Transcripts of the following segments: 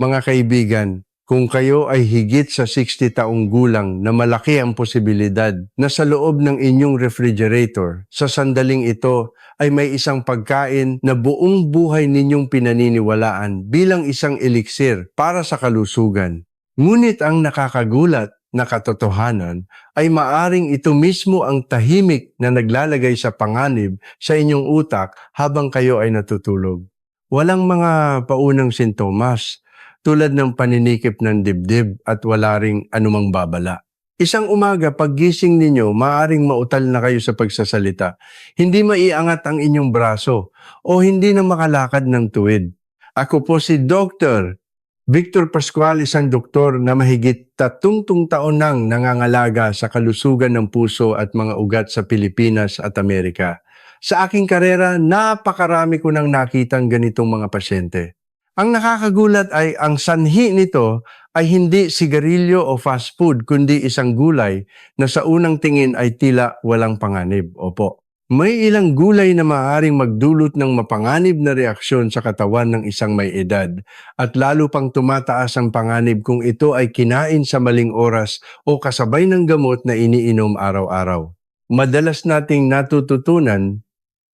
Mga kaibigan, kung kayo ay higit sa 60 taong gulang na malaki ang posibilidad na sa loob ng inyong refrigerator, sa sandaling ito ay may isang pagkain na buong buhay ninyong pinaniniwalaan bilang isang eliksir para sa kalusugan. Ngunit ang nakakagulat na katotohanan ay maaring ito mismo ang tahimik na naglalagay sa panganib sa inyong utak habang kayo ay natutulog. Walang mga paunang sintomas tulad ng paninikip ng dibdib at wala ring anumang babala. Isang umaga, paggising ninyo, maaaring mautal na kayo sa pagsasalita. Hindi maiangat ang inyong braso o hindi na makalakad ng tuwid. Ako po si Dr. Victor Pascual, isang doktor na mahigit 30 taon nang nangangalaga sa kalusugan ng puso at mga ugat sa Pilipinas at Amerika. Sa aking karera, napakarami ko nang nakitang ganitong mga pasyente. Ang nakakagulat ay ang sanhi nito ay hindi sigarilyo o fast food kundi isang gulay na sa unang tingin ay tila walang panganib. Opo. May ilang gulay na maaaring magdulot ng mapanganib na reaksyon sa katawan ng isang may edad at lalo pang tumataas ang panganib kung ito ay kinain sa maling oras o kasabay ng gamot na iniinom araw-araw. Madalas nating natututunan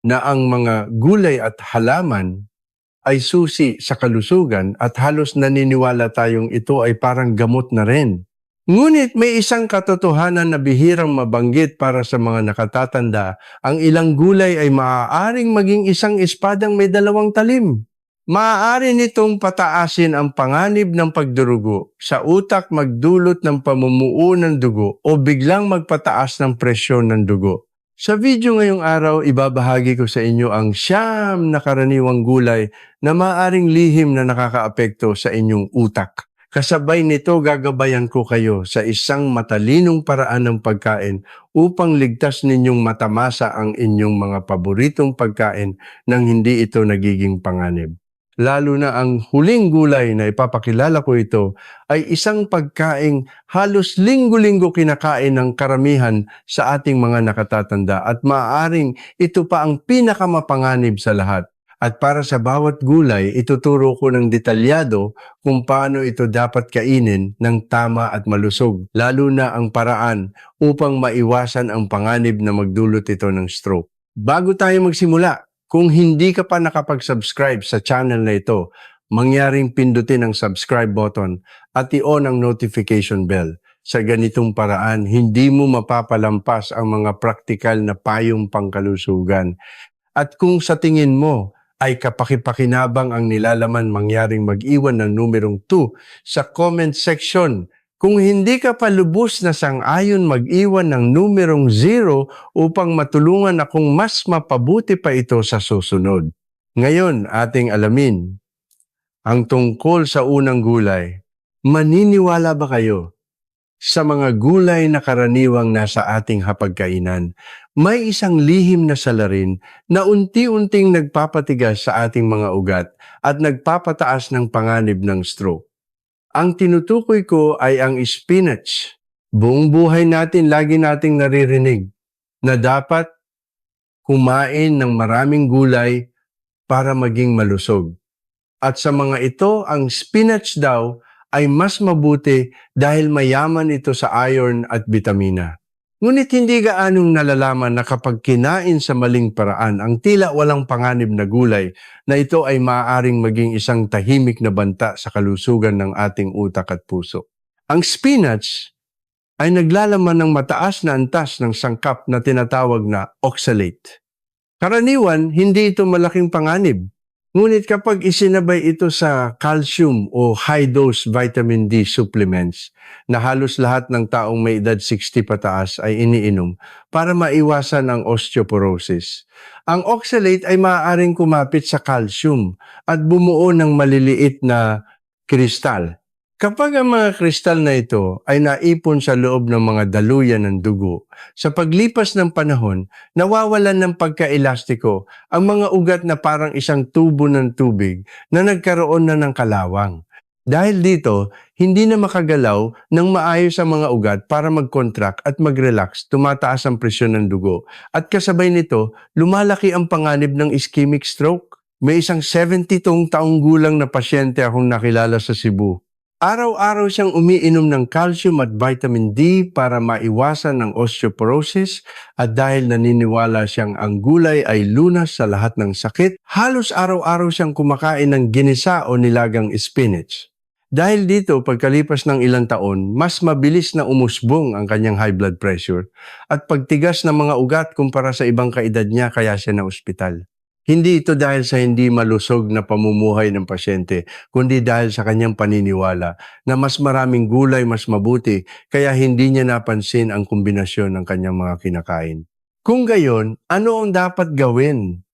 na ang mga gulay at halaman ay susi sa kalusugan at halos naniniwala tayong ito ay parang gamot na rin. Ngunit may isang katotohanan na bihirang mabanggit para sa mga nakatatanda, ang ilang gulay ay maaaring maging isang espadang may dalawang talim. Maaari nitong pataasin ang panganib ng pagdurugo, sa utak magdulot ng pamumuo ng dugo o biglang magpataas ng presyon ng dugo. Sa video ngayong araw, ibabahagi ko sa inyo ang 9 na karaniwang gulay na maaaring lihim na nakakaapekto sa inyong utak. Kasabay nito, gagabayan ko kayo sa isang matalinong paraan ng pagkain upang ligtas ninyong matamasa ang inyong mga paboritong pagkain nang hindi ito nagiging panganib. Lalo na ang huling gulay na ipapakilala ko ito ay isang pagkaing halos linggo-linggo kinakain ng karamihan sa ating mga nakatatanda at maaaring ito pa ang pinakamapanganib sa lahat. At para sa bawat gulay, ituturo ko ng detalyado kung paano ito dapat kainin ng tama at malusog, lalo na ang paraan upang maiwasan ang panganib na magdulot ito ng stroke. Bago tayo magsimula, kung hindi ka pa nakapag-subscribe sa channel na ito, mangyaring pindutin ang subscribe button at i-on ang notification bell. Sa ganitong paraan, hindi mo mapapalampas ang mga praktikal na payong pangkalusugan. At kung sa tingin mo ay kapakipakinabang ang nilalaman, mangyaring mag-iwan ng numerong 2 sa comment section. Kung hindi ka pa lubos na sang-ayon, mag-iwan ng numerong 0 upang matulungan akong mas mapabuti pa ito sa susunod. Ngayon, ating alamin ang tungkol sa unang gulay. Maniniwala ba kayo sa mga gulay na karaniwang nasa ating hapagkainan? May isang lihim na salarin na unti-unting nagpapatigas sa ating mga ugat at nagpapataas ng panganib ng stroke. Ang tinutukoy ko ay ang spinach. Buong buhay natin lagi nating naririnig na dapat kumain ng maraming gulay para maging malusog. At sa mga ito, ang spinach daw ay mas mabuti dahil mayaman ito sa iron at bitamina. Ngunit hindi gaanong nalalaman na kapag kinain sa maling paraan ang tila walang panganib na gulay na ito ay maaaring maging isang tahimik na banta sa kalusugan ng ating utak at puso. Ang spinach ay naglalaman ng mataas na antas ng sangkap na tinatawag na oxalate. Karaniwan, hindi ito malaking panganib. Ngunit kapag isinabay ito sa calcium o high-dose vitamin D supplements na halos lahat ng taong may edad 60 pataas ay iniinom para maiwasan ang osteoporosis. Ang oxalate ay maaaring kumapit sa calcium at bumuo ng maliliit na kristal. Kapag ang mga kristal na ito ay naipon sa loob ng mga daluyan ng dugo, sa paglipas ng panahon, nawawalan ng pagkaelastiko ang mga ugat na parang isang tubo ng tubig na nagkaroon na ng kalawang. Dahil dito, hindi na makagalaw ng maayos ang mga ugat para mag-contract at mag-relax, tumataas ang presyon ng dugo. At kasabay nito, lumalaki ang panganib ng ischemic stroke. May isang 72 taong gulang na pasyente akong nakilala sa Cebu. Araw-araw siyang umiinom ng calcium at vitamin D para maiwasan ang osteoporosis at dahil naniniwala siyang ang gulay ay lunas sa lahat ng sakit, halos araw-araw siyang kumakain ng ginisa o nilagang spinach. Dahil dito, pagkalipas ng ilang taon, mas mabilis na umusbong ang kanyang high blood pressure at pagtigas ng mga ugat kumpara sa ibang kaedad niya kaya siya na ospital. Hindi ito dahil sa hindi malusog na pamumuhay ng pasyente, kundi dahil sa kanyang paniniwala na mas maraming gulay mas mabuti kaya hindi niya napansin ang kombinasyon ng kanyang mga kinakain. Kung gayon, ano ang dapat gawin?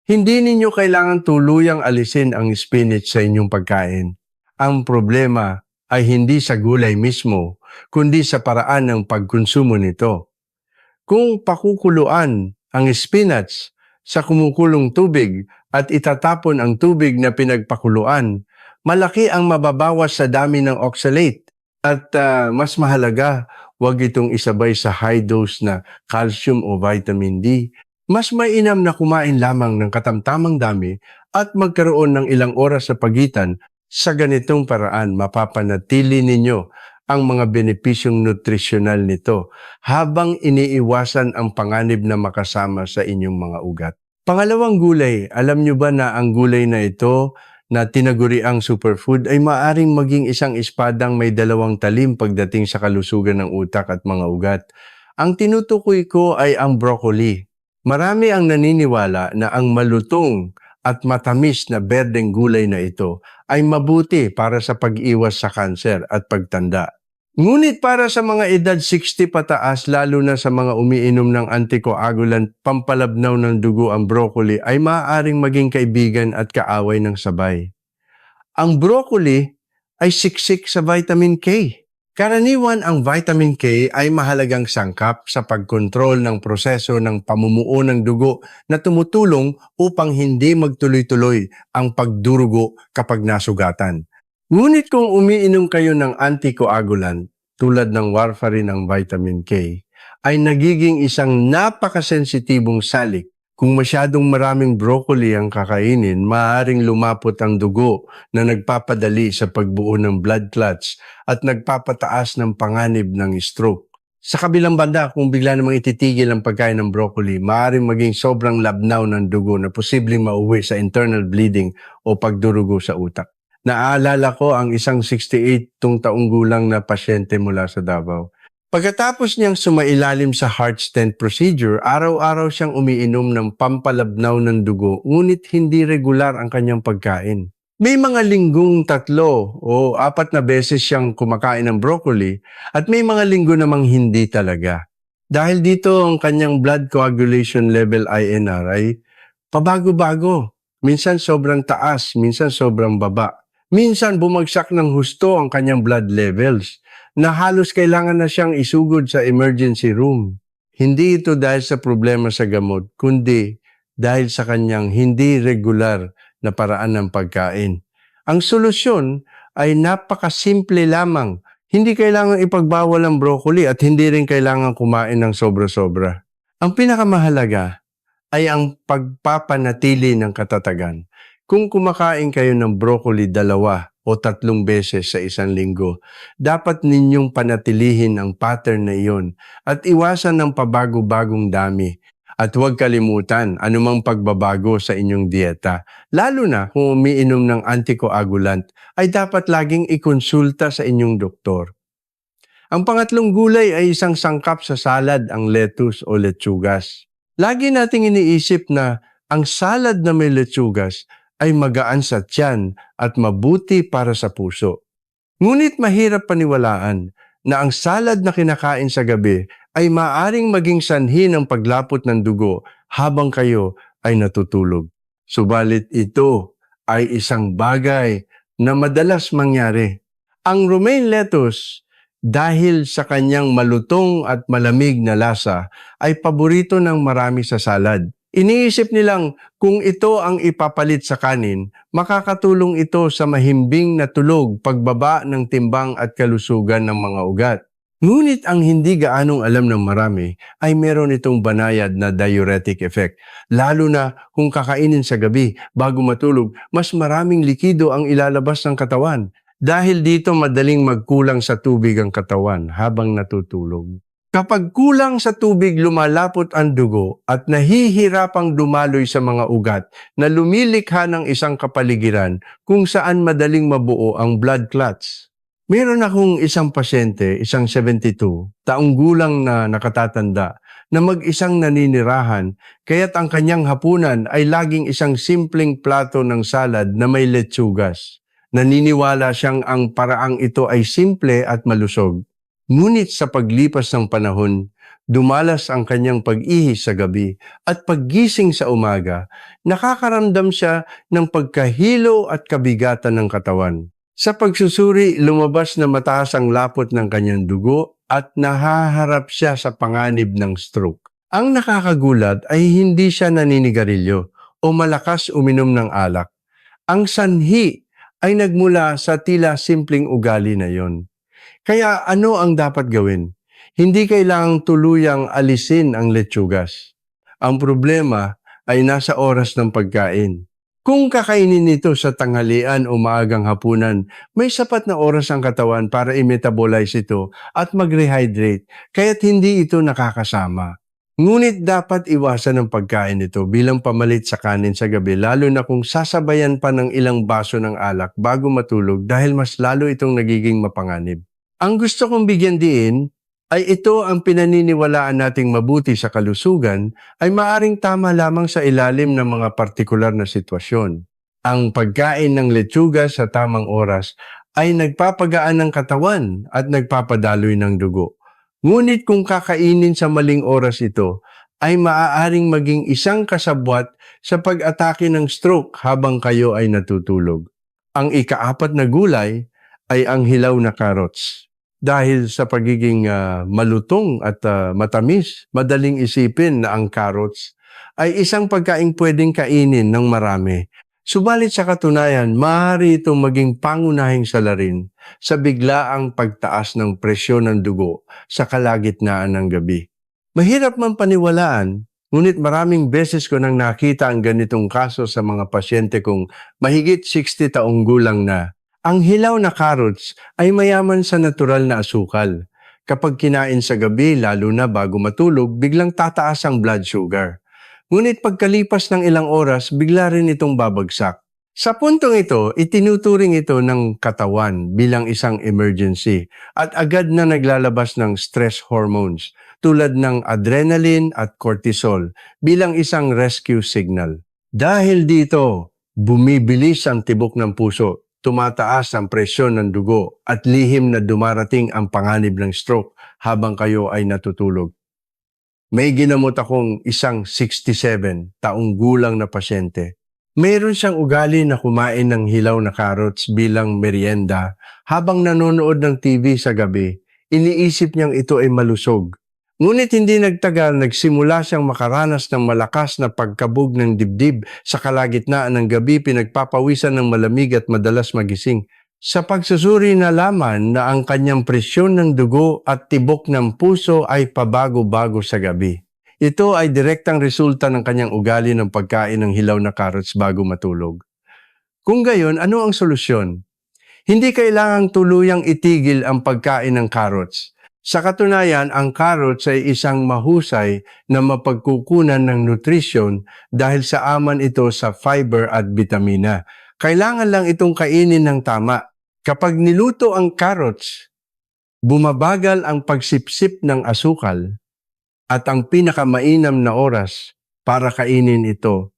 Hindi ninyo kailangan tuluyang alisin ang spinach sa inyong pagkain. Ang problema ay hindi sa gulay mismo, kundi sa paraan ng pagkonsumo nito. Kung pakukuluan ang spinach sa kumukulong tubig at itatapon ang tubig na pinagpakuluan, malaki ang mababawas sa dami ng oxalate. At mas mahalaga, huwag itong isabay sa high dose na calcium o vitamin D. Mas mainam na kumain lamang ng katamtamang dami at magkaroon ng ilang oras sa pagitan. Sa ganitong paraan, mapapanatili ninyo ang mga benepisyong nutrisyonal nito habang iniiwasan ang panganib na makasama sa inyong mga ugat. Pangalawang gulay, alam nyo ba na ang gulay na ito na tinaguriang superfood ay maaring maging isang espadang may dalawang talim pagdating sa kalusugan ng utak at mga ugat? Ang tinutukoy ko ay ang broccoli. Marami ang naniniwala na ang malutong at matamis na berdeng gulay na ito ay mabuti para sa pag-iwas sa kanser at pagtanda. Ngunit para sa mga edad 60 pataas, lalo na sa mga umiinom ng anticoagulant, pampalabnaw ng dugo ang broccoli ay maaaring maging kaibigan at kaaway ng sabay. Ang broccoli ay siksik sa vitamin K. Karaniwan ang vitamin K ay mahalagang sangkap sa pagkontrol ng proseso ng pamumuo ng dugo na tumutulong upang hindi magtuloy-tuloy ang pagdurugo kapag nasugatan. Ngunit kung umiinom kayo ng anticoagulant tulad ng warfarin ng vitamin K, ay nagiging isang napakasensitibong salik. Kung masyadong maraming broccoli ang kakainin, maaaring lumapot ang dugo na nagpapadali sa pagbuo ng blood clots at nagpapataas ng panganib ng stroke. Sa kabilang banda, kung bigla namang ititigil ang pagkain ng broccoli, maaaring maging sobrang labnaw ng dugo na posibleng mauwi sa internal bleeding o pagdurugo sa utak. Naaalala ko ang isang 68 taong gulang na pasyente mula sa Davao. Pagkatapos niyang sumailalim sa heart stent procedure, araw-araw siyang umiinom ng pampalabnaw ng dugo, ngunit hindi regular ang kanyang pagkain. May mga linggong 3 o 4 na beses siyang kumakain ng broccoli at may mga linggo namang hindi talaga. Dahil dito ang kanyang blood coagulation level INR ay pabago-bago. Minsan sobrang taas, minsan sobrang baba. Minsan bumagsak ng husto ang kanyang blood levels na halos kailangan na siyang isugod sa emergency room. Hindi ito dahil sa problema sa gamot, kundi dahil sa kanyang hindi regular na paraan ng pagkain. Ang solusyon ay napakasimple lamang. Hindi kailangan ipagbawal ang broccoli at hindi rin kailangan kumain ng sobra-sobra. Ang pinakamahalaga ay ang pagpapanatili ng katatagan. Kung kumakain kayo ng broccoli 2 o 3 beses sa isang linggo, dapat ninyong panatilihin ang pattern na iyon at iwasan ng pabago-bagong dami. At huwag kalimutan anumang pagbabago sa inyong dieta. Lalo na kung umiinom ng anticoagulant, ay dapat laging ikonsulta sa inyong doktor. Ang pangatlong gulay ay isang sangkap sa salad, ang lettuce o lechugas. Lagi nating iniisip na ang salad na may lechugas ay magaan sa tiyan at mabuti para sa puso. Ngunit mahirap paniwalaan na ang salad na kinakain sa gabi ay maaring maging sanhi ng paglapot ng dugo habang kayo ay natutulog. Subalit ito ay isang bagay na madalas mangyari. Ang romaine lettuce, dahil sa kanyang malutong at malamig na lasa, ay paborito ng marami sa salad. Iniisip nilang kung ito ang ipapalit sa kanin, makakatulong ito sa mahimbing na tulog, pagbaba ng timbang at kalusugan ng mga ugat. Ngunit ang hindi gaanong alam ng marami ay meron itong banayad na diuretic effect. Lalo na kung kakainin sa gabi bago matulog, mas maraming likido ang ilalabas ng katawan. Dahil dito madaling magkulang sa tubig ang katawan habang natutulog. Kapag kulang sa tubig, lumalapot ang dugo at nahihirapang dumaloy sa mga ugat na lumilikha ng isang kapaligiran kung saan madaling mabuo ang blood clots. Meron akong isang pasyente, isang 72, taong gulang na nakatatanda, na mag-isang naninirahan, kaya't ang kanyang hapunan ay laging isang simpleng plato ng salad na may letsugas. Naniniwala siyang ang paraang ito ay simple at malusog. Ngunit sa paglipas ng panahon, dumalas ang kanyang pag-ihi sa gabi at paggising sa umaga, nakakaramdam siya ng pagkahilo at kabigatan ng katawan. Sa pagsusuri, lumabas na mataas ang lapot ng kanyang dugo at nahaharap siya sa panganib ng stroke. Ang nakakagulat ay hindi siya naninigarilyo o malakas uminom ng alak. Ang sanhi ay nagmula sa tila simpleng ugali na yon. Kaya ano ang dapat gawin? Hindi kailangang tuluyang alisin ang letsugas. Ang problema ay nasa oras ng pagkain. Kung kakainin ito sa tanghalian o maagang hapunan, may sapat na oras ang katawan para i-metabolize ito at mag-rehydrate, kaya't hindi ito nakakasama. Ngunit dapat iwasan ang pagkain ito bilang pamalit sa kanin sa gabi, lalo na kung sasabayan pa ng ilang baso ng alak bago matulog dahil mas lalo itong nagiging mapanganib. Ang gusto kong bigyan diin ay ito ang pinaniniwalaan nating mabuti sa kalusugan ay maaring tama lamang sa ilalim ng mga partikular na sitwasyon. Ang pagkain ng letsuga sa tamang oras ay nagpapagaan ng katawan at nagpapadaloy ng dugo. Ngunit kung kakainin sa maling oras ito, ay maaaring maging isang kasabwat sa pag-atake ng stroke habang kayo ay natutulog. Ang ikaapat na gulay ay ang hilaw na carrots. Dahil sa pagiging malutong at matamis, madaling isipin na ang carrots ay isang pagkaing pwedeng kainin ng marami. Subalit sa katunayan, maaari itong maging pangunahing salarin sa biglaang pagtaas ng presyon ng dugo sa kalagitnaan ng gabi. Mahirap man paniwalaan, ngunit maraming beses ko nang nakita ang ganitong kaso sa mga pasyente kong mahigit 60 taong gulang na. Ang hilaw na carrots ay mayaman sa natural na asukal. Kapag kinain sa gabi, lalo na bago matulog, biglang tataas ang blood sugar. Ngunit pagkalipas ng ilang oras, bigla rin itong babagsak. Sa puntong ito, itinuturing ito ng katawan bilang isang emergency at agad na naglalabas ng stress hormones tulad ng adrenaline at cortisol bilang isang rescue signal. Dahil dito, bumibilis ang tibok ng puso, tumataas ang presyon ng dugo at lihim na dumarating ang panganib ng stroke habang kayo ay natutulog. May ginamot akong isang 67 taong gulang na pasyente. Mayroon siyang ugali na kumain ng hilaw na carrots bilang merienda habang nanonood ng TV sa gabi. Iniisip niyang ito ay malusog. Ngunit hindi nagtagal, nagsimula siyang makaranas ng malakas na pagkabog ng dibdib sa kalagitnaan ng gabi, pinagpapawisan ng malamig at madalas magising. Sa pagsusuri nalaman na ang kanyang presyon ng dugo at tibok ng puso ay pabago-bago sa gabi. Ito ay direktang resulta ng kanyang ugali ng pagkain ng hilaw na carrots bago matulog. Kung gayon, ano ang solusyon? Hindi kailangang tuluyang itigil ang pagkain ng carrots. Sa katunayan, ang carrots ay isang mahusay na mapagkukunan ng nutrisyon dahil sa aman ito sa fiber at bitamina. Kailangan lang itong kainin ng tama. Kapag niluto ang carrots, bumabagal ang pagsipsip ng asukal at ang pinakamainam na oras para kainin ito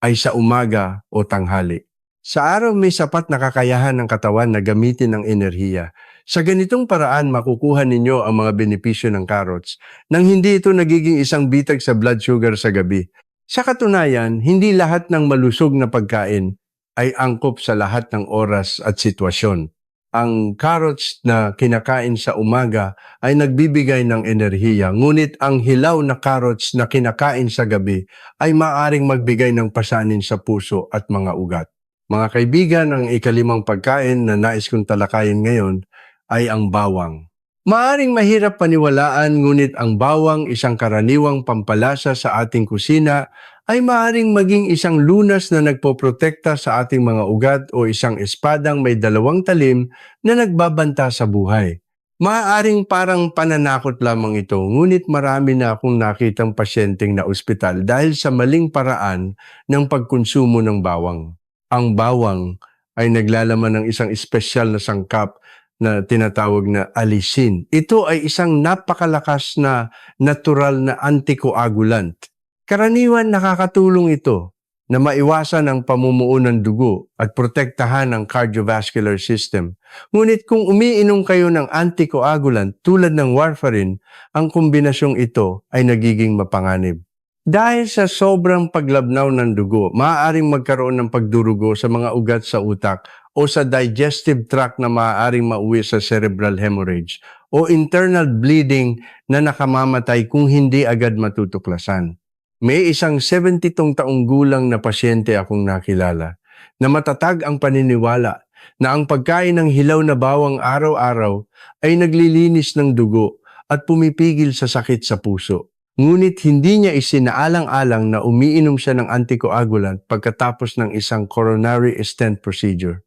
ay sa umaga o tanghali. Sa araw may sapat na kakayahan ng katawan na gamitin ang enerhiya. Sa ganitong paraan, makukuha ninyo ang mga benepisyo ng carrots nang hindi ito nagiging isang bitag sa blood sugar sa gabi. Sa katunayan, hindi lahat ng malusog na pagkain ay angkop sa lahat ng oras at sitwasyon. Ang carrots na kinakain sa umaga ay nagbibigay ng enerhiya, ngunit ang hilaw na carrots na kinakain sa gabi ay maaaring magbigay ng pasanin sa puso at mga ugat. Mga kaibigan, ang ikalimang pagkain na nais kong talakayin ngayon ay ang bawang. Maaring mahirap paniwalaan ngunit ang bawang, isang karaniwang pampalasa sa ating kusina, ay maaring maging isang lunas na nagpoprotekta sa ating mga ugat o isang espadang may dalawang talim na nagbabanta sa buhay. Maaaring parang pananakot lamang ito, ngunit marami na akong nakitang pasyenteng na ospital dahil sa maling paraan ng pagkonsumo ng bawang. Ang bawang ay naglalaman ng isang espesyal na sangkap na tinatawag na alisin. Ito ay isang napakalakas na natural na anticoagulant. Karaniwan nakakatulong ito na maiwasan ang pamumuo ng dugo at protektahan ang cardiovascular system. Ngunit kung umiinom kayo ng anticoagulant tulad ng warfarin, ang kombinasyong ito ay nagiging mapanganib. Dahil sa sobrang paglabnaw ng dugo, maaaring magkaroon ng pagdurugo sa mga ugat sa utak o sa digestive tract na maaaring mauwi sa cerebral hemorrhage o internal bleeding na nakamamatay kung hindi agad matutuklasan. May isang 72 taong gulang na pasyente akong nakilala na matatag ang paniniwala na ang pagkain ng hilaw na bawang araw-araw ay naglilinis ng dugo at pumipigil sa sakit sa puso. Ngunit hindi niya isinaalang-alang na umiinom siya ng anticoagulant pagkatapos ng isang coronary stent procedure.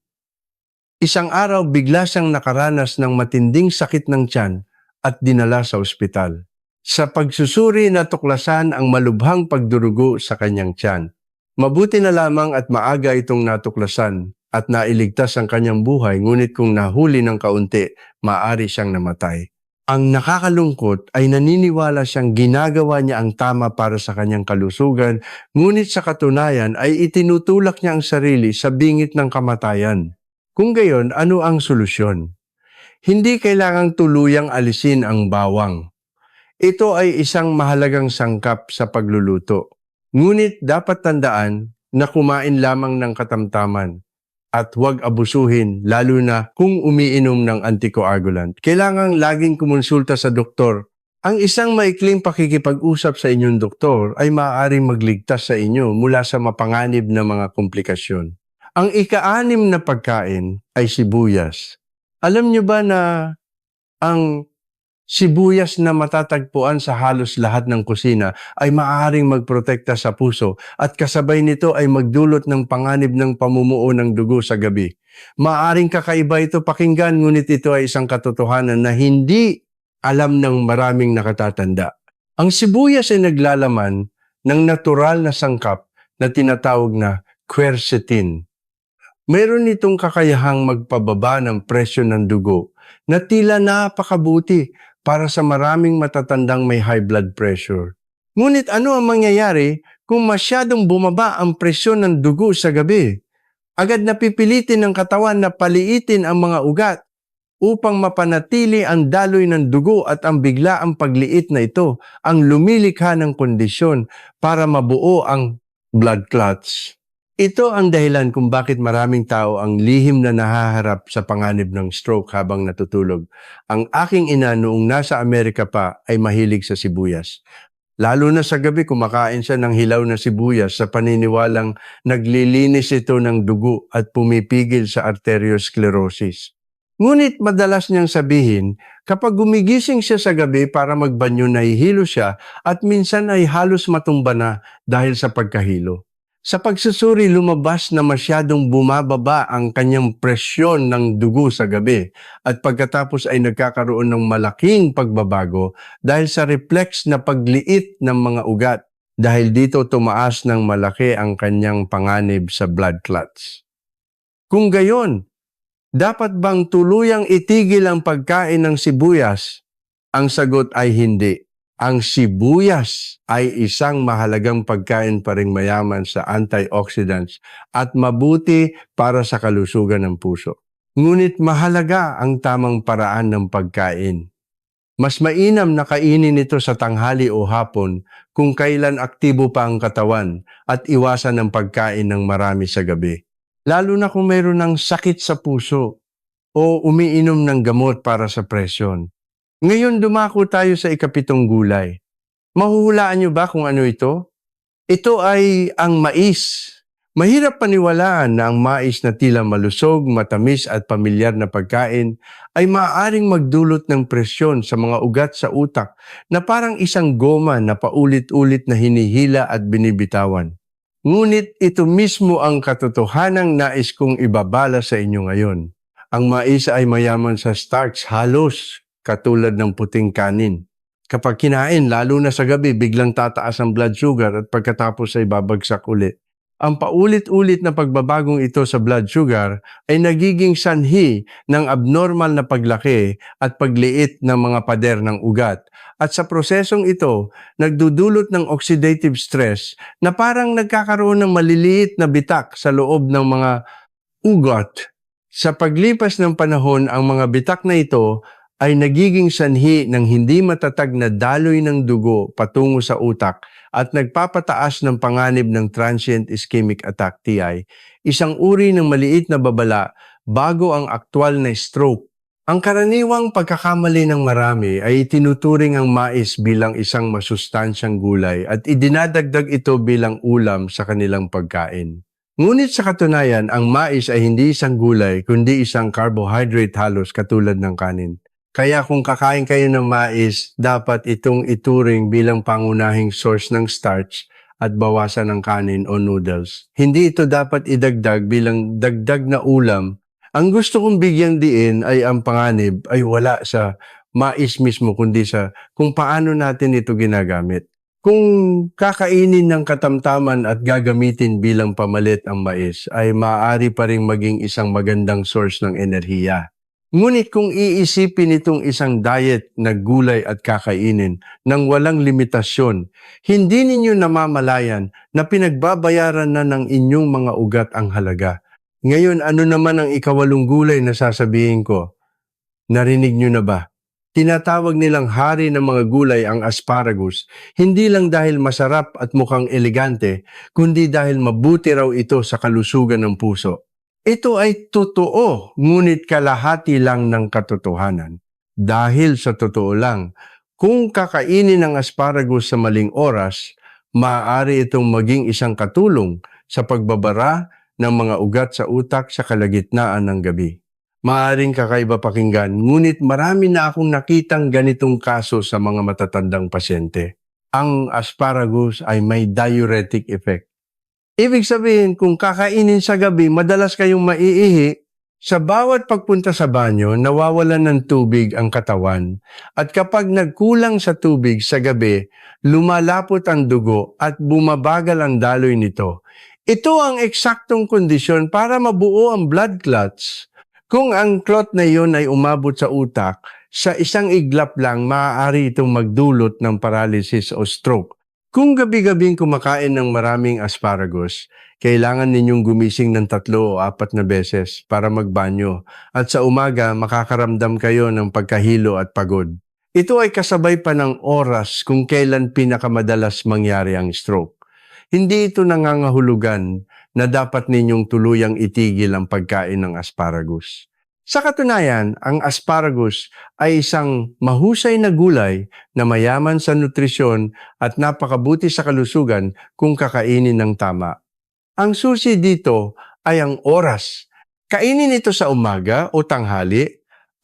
Isang araw bigla siyang nakaranas ng matinding sakit ng tiyan at dinala sa ospital. Sa pagsusuri natuklasan ang malubhang pagdurugo sa kanyang tiyan. Mabuti na lamang at maaga itong natuklasan at nailigtas ang kanyang buhay, ngunit kung nahuli ng kaunti, maaari siyang namatay. Ang nakakalungkot ay naniniwala siyang ginagawa niya ang tama para sa kanyang kalusugan, ngunit sa katunayan ay itinutulak niya ang sarili sa bingit ng kamatayan. Kung gayon, ano ang solusyon? Hindi kailangang tuluyang alisin ang bawang. Ito ay isang mahalagang sangkap sa pagluluto. Ngunit dapat tandaan na kumain lamang ng katamtaman at huwag abusuhin, lalo na kung umiinom ng anticoagulant. Kailangang laging kumonsulta sa doktor. Ang isang maikling pakikipag-usap sa inyong doktor ay maaaring magligtas sa inyo mula sa mapanganib na mga komplikasyon. Ang ika-6 na pagkain ay sibuyas. Alam niyo ba na ang sibuyas na matatagpuan sa halos lahat ng kusina ay maaaring magprotekta sa puso at kasabay nito ay magdulot ng panganib ng pamumuo ng dugo sa gabi. Maaaring kakaiba ito pakinggan, ngunit ito ay isang katotohanan na hindi alam ng maraming nakatatanda. Ang sibuyas ay naglalaman ng natural na sangkap na tinatawag na quercetin. Meron itong kakayahang magpababa ng presyo ng dugo na tila napakabuti para sa maraming matatandang may high blood pressure. Ngunit ano ang mangyayari kung masyadong bumaba ang presyon ng dugo sa gabi? Agad na pipilitin ng katawan na paliitin ang mga ugat upang mapanatili ang daloy ng dugo, at ang biglaang pagliit na ito ang lumilikha ng kondisyon para mabuo ang blood clots. Ito ang dahilan kung bakit maraming tao ang lihim na nahaharap sa panganib ng stroke habang natutulog. Ang aking ina noong nasa Amerika pa ay mahilig sa sibuyas. Lalo na sa gabi kumakain siya ng hilaw na sibuyas sa paniniwalang naglilinis ito ng dugo at pumipigil sa arteriosclerosis. Ngunit madalas niyang sabihin, kapag gumigising siya sa gabi para magbanyo, nahihilo siya at minsan ay halos matumba na dahil sa pagkahilo. Sa pagsusuri, lumabas na masyadong bumababa ang kanyang presyon ng dugo sa gabi at pagkatapos ay nagkakaroon ng malaking pagbabago dahil sa reflex na pagliit ng mga ugat. Dahil dito tumaas ng malaki ang kanyang panganib sa blood clots. Kung gayon, dapat bang tuluyang itigil ang pagkain ng sibuyas? Ang sagot ay hindi. Ang sibuyas ay isang mahalagang pagkain pa ring mayaman sa antioxidants at mabuti para sa kalusugan ng puso. Ngunit mahalaga ang tamang paraan ng pagkain. Mas mainam na kainin ito sa tanghali o hapon kung kailan aktibo pa ang katawan at iwasan ang pagkain ng marami sa gabi. Lalo na kung mayroon ng sakit sa puso o umiinom ng gamot para sa presyon. Ngayon dumako tayo sa ika-7 gulay. Mahuhulaan niyo ba kung ano ito? Ito ay ang mais. Mahirap paniwalaan na ang mais na tila malusog, matamis at pamilyar na pagkain ay maaaring magdulot ng presyon sa mga ugat sa utak na parang isang goma na paulit-ulit na hinihila at binibitawan. Ngunit ito mismo ang katotohanang nais kong ibabala sa inyo ngayon. Ang mais ay mayaman sa starch halos katulad ng puting kanin. Kapag kinain, lalo na sa gabi, biglang tataas ang blood sugar at pagkatapos ay babagsak ulit. Ang paulit-ulit na pagbabagong ito sa blood sugar ay nagiging sanhi ng abnormal na paglaki at pagliit ng mga pader ng ugat. At sa prosesong ito, nagdudulot ng oxidative stress na parang nagkakaroon ng maliliit na bitak sa loob ng mga ugat. Sa paglipas ng panahon, ang mga bitak na ito ay nagiging sanhi ng hindi matatag na daloy ng dugo patungo sa utak at nagpapataas ng panganib ng transient ischemic attack TI, isang uri ng maliit na babala bago ang aktwal na stroke. Ang karaniwang pagkakamali ng marami ay itinuturing ang mais bilang isang masustansyang gulay at idinadagdag ito bilang ulam sa kanilang pagkain. Ngunit sa katunayan, ang mais ay hindi isang gulay kundi isang carbohydrate halos katulad ng kanin. Kaya kung kakain kayo ng mais, dapat itong ituring bilang pangunahing source ng starch at bawasan ng kanin o noodles. Hindi ito dapat idagdag bilang dagdag na ulam. Ang gusto kong bigyang diin ay ang panganib ay wala sa mais mismo kundi sa kung paano natin ito ginagamit. Kung kakainin ng katamtaman at gagamitin bilang pamalit ang mais, ay maaari pa ring maging isang magandang source ng enerhiya. Ngunit kung iisipin itong isang diet na gulay at kakainin nang walang limitasyon, hindi ninyo namamalayan na pinagbabayaran na ng inyong mga ugat ang halaga. Ngayon, ano naman ang ikawalong gulay na sasabihin ko? Narinig nyo na ba? Tinatawag nilang hari ng mga gulay ang asparagus, hindi lang dahil masarap at mukhang elegante, kundi dahil mabuti raw ito sa kalusugan ng puso. Ito ay totoo, ngunit kalahati lang ng katotohanan. Dahil sa totoo lang, kung kakainin ng asparagus sa maling oras, maaari itong maging isang katulong sa pagbabara ng mga ugat sa utak sa kalagitnaan ng gabi. Maaaring kakaiba pakinggan, ngunit marami na akong nakitang ganitong kaso sa mga matatandang pasyente. Ang asparagus ay may diuretic effect. Ibig sabihin, kung kakainin sa gabi, madalas kayong maiihi, sa bawat pagpunta sa banyo, nawawalan ng tubig ang katawan. At kapag nagkulang sa tubig sa gabi, lumalapot ang dugo at bumabagal ang daloy nito. Ito ang eksaktong kondisyon para mabuo ang blood clots. Kung ang clot na iyon ay umabot sa utak, sa isang iglap lang maaari itong magdulot ng paralysis o stroke. Kung gabi-gabing kumakain ng maraming asparagus, kailangan ninyong gumising ng 3 o 4 na beses para magbanyo at sa umaga makakaramdam kayo ng pagkahilo at pagod. Ito ay kasabay pa ng oras kung kailan pinakamadalas mangyari ang stroke. Hindi ito nangangahulugan na dapat ninyong tuluyang itigil ang pagkain ng asparagus. Sa katunayan, ang asparagus ay isang mahusay na gulay na mayaman sa nutrisyon at napakabuti sa kalusugan kung kakainin ng tama. Ang susi dito ay ang oras. Kainin ito sa umaga o tanghali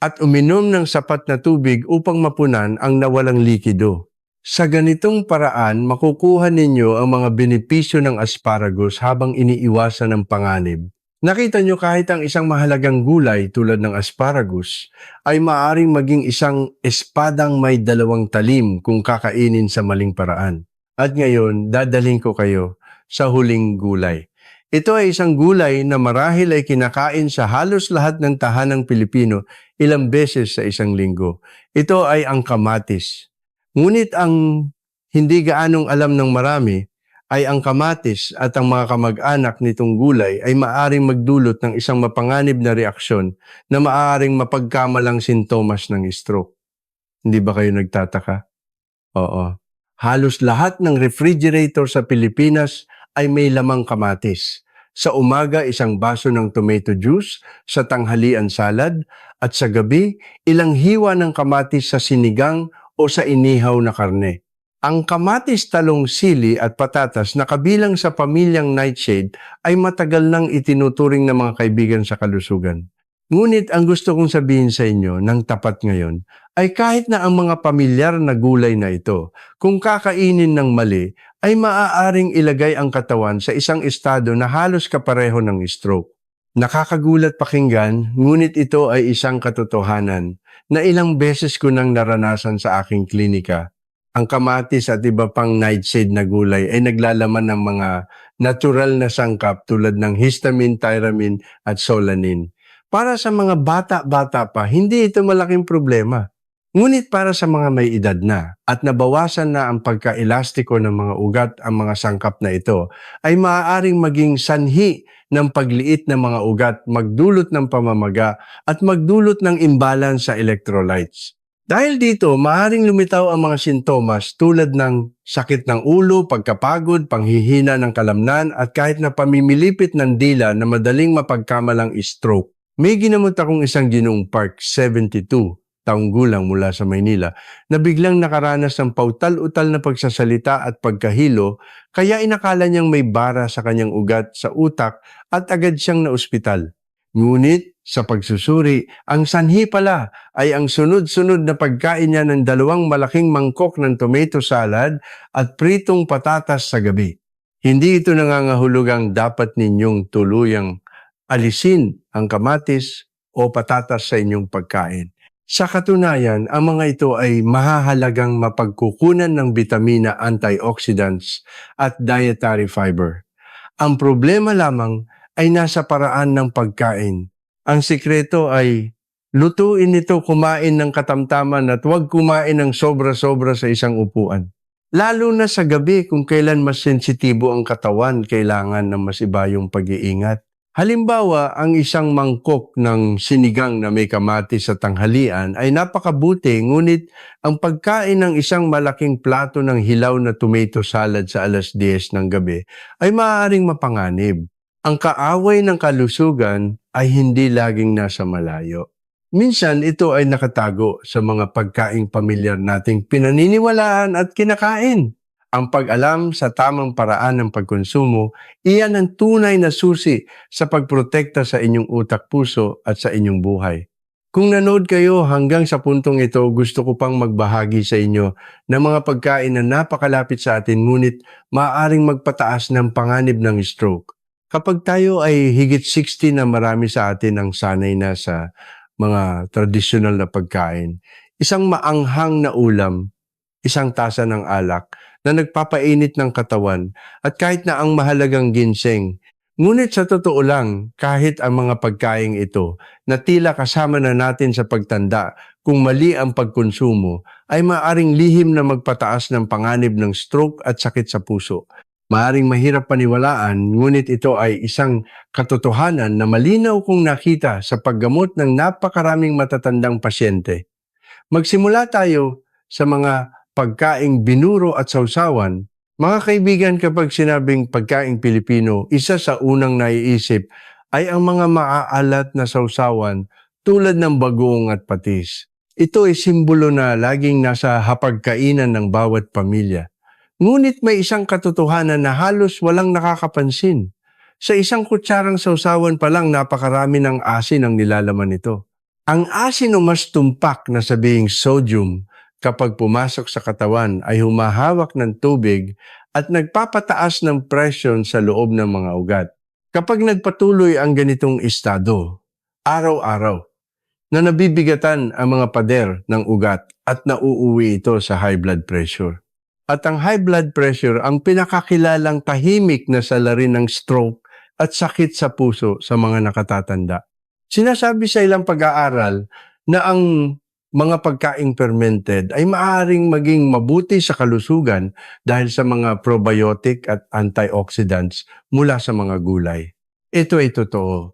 at uminom ng sapat na tubig upang mapunan ang nawalang likido. Sa ganitong paraan, makukuha ninyo ang mga benepisyo ng asparagus habang iniiwasan ang panganib. Nakita nyo kahit ang isang mahalagang gulay tulad ng asparagus ay maaaring maging isang espadang may 2 talim kung kakainin sa maling paraan. At ngayon, dadalhin ko kayo sa huling gulay. Ito ay isang gulay na marahil ay kinakain sa halos lahat ng tahanang Pilipino ilang beses sa isang linggo. Ito ay ang kamatis. Ngunit ang hindi gaanong alam ng marami ay ang kamatis at ang mga kamag-anak nitong gulay ay maaaring magdulot ng isang mapanganib na reaksyon na maaaring mapagkamalang sintomas ng stroke. Hindi ba kayo nagtataka? Oo. Halos lahat ng refrigerator sa Pilipinas ay may lamang kamatis. Sa umaga, isang baso ng tomato juice, sa tanghalian salad, at sa gabi, ilang hiwa ng kamatis sa sinigang o sa inihaw na karne. Ang kamatis, talong, sili at patatas na kabilang sa pamilyang nightshade ay matagal nang itinuturing ng mga kaibigan sa kalusugan. Ngunit ang gusto kong sabihin sa inyo ng tapat ngayon ay kahit na ang mga pamilyar na gulay na ito, kung kakainin ng mali, ay maaaring ilagay ang katawan sa isang estado na halos kapareho ng stroke. Nakakagulat pakinggan, ngunit ito ay isang katotohanan na ilang beses ko nang naranasan sa aking klinika. Ang kamatis at iba pang nightshade na gulay ay naglalaman ng mga natural na sangkap tulad ng histamine, tyramine at solanin. Para sa mga bata-bata pa, hindi ito malaking problema. Ngunit para sa mga may edad na at nabawasan na ang pagka-elastiko ng mga ugat ang mga sangkap na ito, ay maaaring maging sanhi ng pagliit ng mga ugat, magdulot ng pamamaga at magdulot ng imbalance sa electrolytes. Dahil dito, maaaring lumitaw ang mga sintomas tulad ng sakit ng ulo, pagkapagod, panghihina ng kalamnan at kahit na pamimilipit ng dila na madaling mapagkamalang stroke. May ginamot akong isang Ginoong Park, 72, taong gulang mula sa Maynila, na biglang nakaranas ng pautal-utal na pagsasalita at pagkahilo, kaya inakala niyang may bara sa kanyang ugat sa utak at agad siyang naospital. Ngunit sa pagsusuri, ang sanhi pala ay ang sunod-sunod na pagkain niya ng 2 malaking mangkok ng tomato salad at pritong patatas sa gabi. Hindi ito nangangahulugang dapat ninyong tuluyang alisin ang kamatis o patatas sa inyong pagkain. Sa katunayan, ang mga ito ay mahahalagang mapagkukunan ng bitamina, antioxidants at dietary fiber. Ang problema lamang ay nasa paraan ng pagkain. Ang sikreto ay lutuin ito, kumain ng katamtaman at huwag kumain ng sobra-sobra sa isang upuan. Lalo na sa gabi kung kailan mas sensitibo ang katawan, kailangan ng mas iba yung pag-iingat. Halimbawa, ang isang mangkok ng sinigang na may kamatis sa tanghalian ay napakabuti, ngunit ang pagkain ng isang malaking plato ng hilaw na tomato salad sa alas 10 ng gabi ay maaaring mapanganib. Ang kaaway ng kalusugan ay hindi laging nasa malayo. Minsan ito ay nakatago sa mga pagkaing pamilyar nating pinaniniwalaan at kinakain. Ang pag-alam sa tamang paraan ng pagkonsumo, iyan ang tunay na susi sa pagprotekta sa inyong utak, puso at sa inyong buhay. Kung nanood kayo hanggang sa puntong ito, gusto ko pang magbahagi sa inyo ng mga pagkain na napakalapit sa atin ngunit maaaring magpataas ng panganib ng stroke. Kapag tayo ay higit 60 na, marami sa atin ang sanay na sa mga tradisyonal na pagkain. Isang maanghang na ulam, isang tasa ng alak na nagpapainit ng katawan at kahit na ang mahalagang ginseng. Ngunit sa totoo lang, kahit ang mga pagkain ito na tila kasama na natin sa pagtanda kung mali ang pagkonsumo, ay maaaring lihim na magpataas ng panganib ng stroke at sakit sa puso. Maaring mahirap paniwalaan, ngunit ito ay isang katotohanan na malinaw kong nakita sa paggamot ng napakaraming matatandang pasyente. Magsimula tayo sa mga pagkaing binuro at sausawan. Mga kaibigan, kapag sinabing pagkaing Pilipino, isa sa unang naiisip ay ang mga maaalat na sausawan tulad ng bagoong at patis. Ito ay simbolo na laging nasa hapagkainan ng bawat pamilya. Ngunit may isang katotohanan na halos walang nakakapansin. Sa isang kutsarang sausawan pa lang, napakarami ng asin ang nilalaman nito. Ang asin o mas tumpak na sabihing sodium, kapag pumasok sa katawan ay humahawak ng tubig at nagpapataas ng presyon sa loob ng mga ugat. Kapag nagpatuloy ang ganitong estado, araw-araw, na nabibigatan ang mga pader ng ugat at nauuwi ito sa high blood pressure. At ang high blood pressure ang pinakakilalang tahimik na salarin ng stroke at sakit sa puso sa mga nakatatanda. Sinasabi sa ilang pag-aaral na ang mga pagkaing fermented ay maaaring maging mabuti sa kalusugan dahil sa mga probiotic at antioxidants mula sa mga gulay. Ito ay totoo.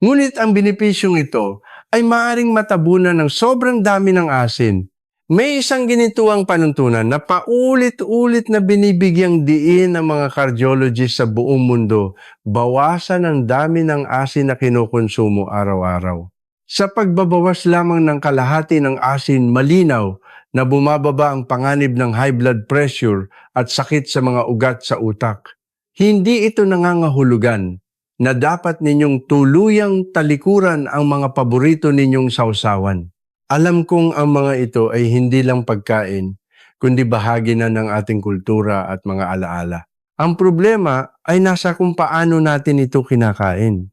Ngunit ang benepisyong ito ay maaaring matabunan ng sobrang dami ng asin. May isang ginituang panuntunan na paulit-ulit na binibigyang diin ng mga cardiologists sa buong mundo, bawasan ang dami ng asin na kinukonsumo araw-araw. Sa pagbabawas lamang ng kalahati ng asin, malinaw na bumababa ang panganib ng high blood pressure at sakit sa mga ugat sa utak. Hindi ito nangangahulugan na dapat ninyong tuluyang talikuran ang mga paborito ninyong sausawan. Alam kong ang mga ito ay hindi lang pagkain, kundi bahagi na ng ating kultura at mga alaala. Ang problema ay nasa kung paano natin ito kinakain.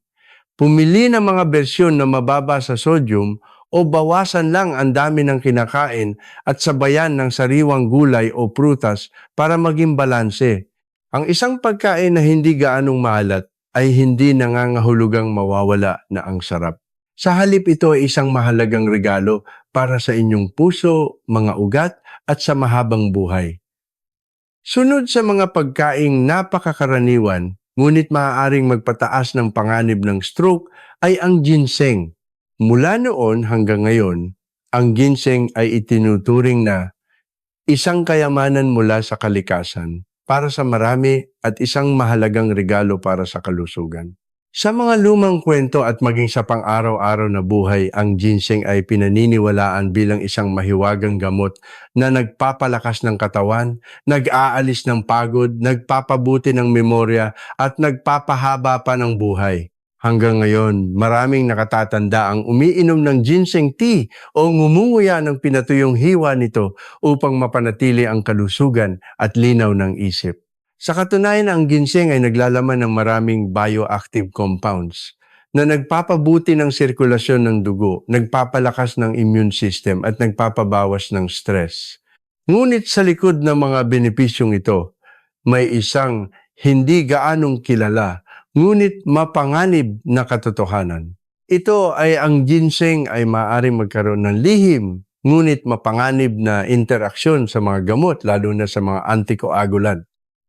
Pumili ng mga bersyon na mababa sa sodium o bawasan lang ang dami ng kinakain at sabayan ng sariwang gulay o prutas para maging balanse. Ang isang pagkain na hindi gaanong maalat ay hindi nangangahulugang mawawala na ang sarap. Sa halip ito ay isang mahalagang regalo para sa inyong puso, mga ugat at sa mahabang buhay. Sunod sa mga pagkaing napakakaraniwan, ngunit maaaring magpataas ng panganib ng stroke ay ang ginseng. Mula noon hanggang ngayon, ang ginseng ay itinuturing na isang kayamanan mula sa kalikasan para sa marami at isang mahalagang regalo para sa kalusugan. Sa mga lumang kwento at maging sa pang-araw-araw na buhay, ang ginseng ay pinaniniwalaan bilang isang mahiwagang gamot na nagpapalakas ng katawan, nag-aalis ng pagod, nagpapabuti ng memorya at nagpapahaba pa ng buhay. Hanggang ngayon, maraming nakatatanda ang umiinom ng ginseng tea o ngumunguya ng pinatuyong hiwa nito upang mapanatili ang kalusugan at linaw ng isip. Sa katunayan, ang ginseng ay naglalaman ng maraming bioactive compounds na nagpapabuti ng sirkulasyon ng dugo, nagpapalakas ng immune system at nagpapabawas ng stress. Ngunit sa likod ng mga benepisyong ito, may isang hindi gaanong kilala, ngunit mapanganib na katotohanan. Ito ay ang ginseng ay maaaring magkaroon ng lihim, ngunit mapanganib na interaksyon sa mga gamot, lalo na sa mga anticoagulant.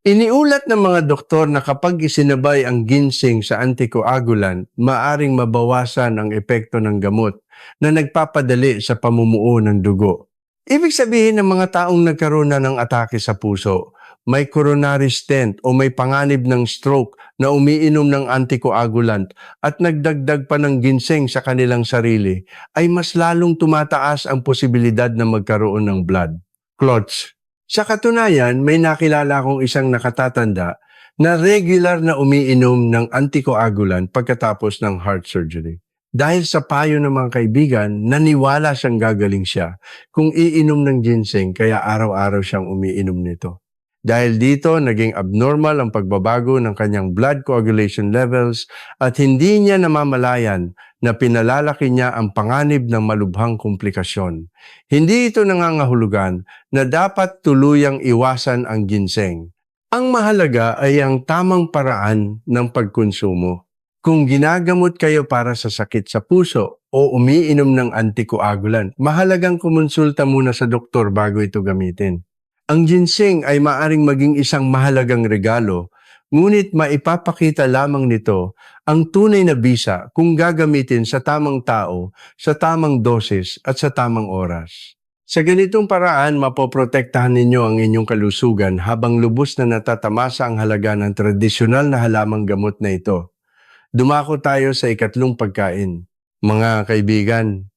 Iniulat ng mga doktor na kapag isinabay ang ginseng sa anticoagulant, maaring mabawasan ang epekto ng gamot na nagpapadali sa pamumuo ng dugo. Ibig sabihin ng mga taong nagkaroon na ng atake sa puso, may coronary stent o may panganib ng stroke na umiinom ng anticoagulant at nagdagdag pa ng ginseng sa kanilang sarili, ay mas lalong tumataas ang posibilidad na magkaroon ng blood clots. Sa katunayan, may nakilala akong isang nakatatanda na regular na umiinom ng anticoagulant pagkatapos ng heart surgery. Dahil sa payo ng mga kaibigan, naniwala siyang gagaling siya kung iinom ng ginseng, kaya araw-araw siyang umiinom nito. Dahil dito, naging abnormal ang pagbabago ng kanyang blood coagulation levels at hindi niya namamalayan na pinalalaki niya ang panganib ng malubhang komplikasyon. Hindi ito nangangahulugan na dapat tuluyang iwasan ang ginseng. Ang mahalaga ay ang tamang paraan ng pagkonsumo. Kung ginagamot kayo para sa sakit sa puso o umiinom ng anticoagulant, mahalagang kumonsulta muna sa doktor bago ito gamitin. Ang ginseng ay maaring maging isang mahalagang regalo, ngunit maipapakita lamang nito ang tunay na bisa kung gagamitin sa tamang tao, sa tamang dosis at sa tamang oras. Sa ganitong paraan, mapoprotektahan ninyo ang inyong kalusugan habang lubos na natatamasa ang halaga ng tradisyonal na halamang gamot na ito. Dumako tayo sa ikatlong pagkain. Mga kaibigan,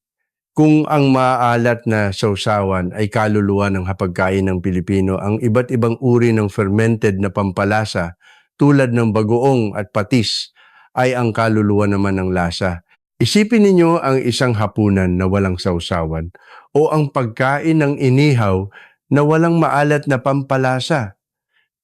kung ang maalat na sausawan ay kaluluwa ng hapagkain ng Pilipino, ang iba't ibang uri ng fermented na pampalasa tulad ng bagoong at patis ay ang kaluluwa naman ng lasa. Isipin ninyo ang isang hapunan na walang sausawan o ang pagkain ng inihaw na walang maalat na pampalasa.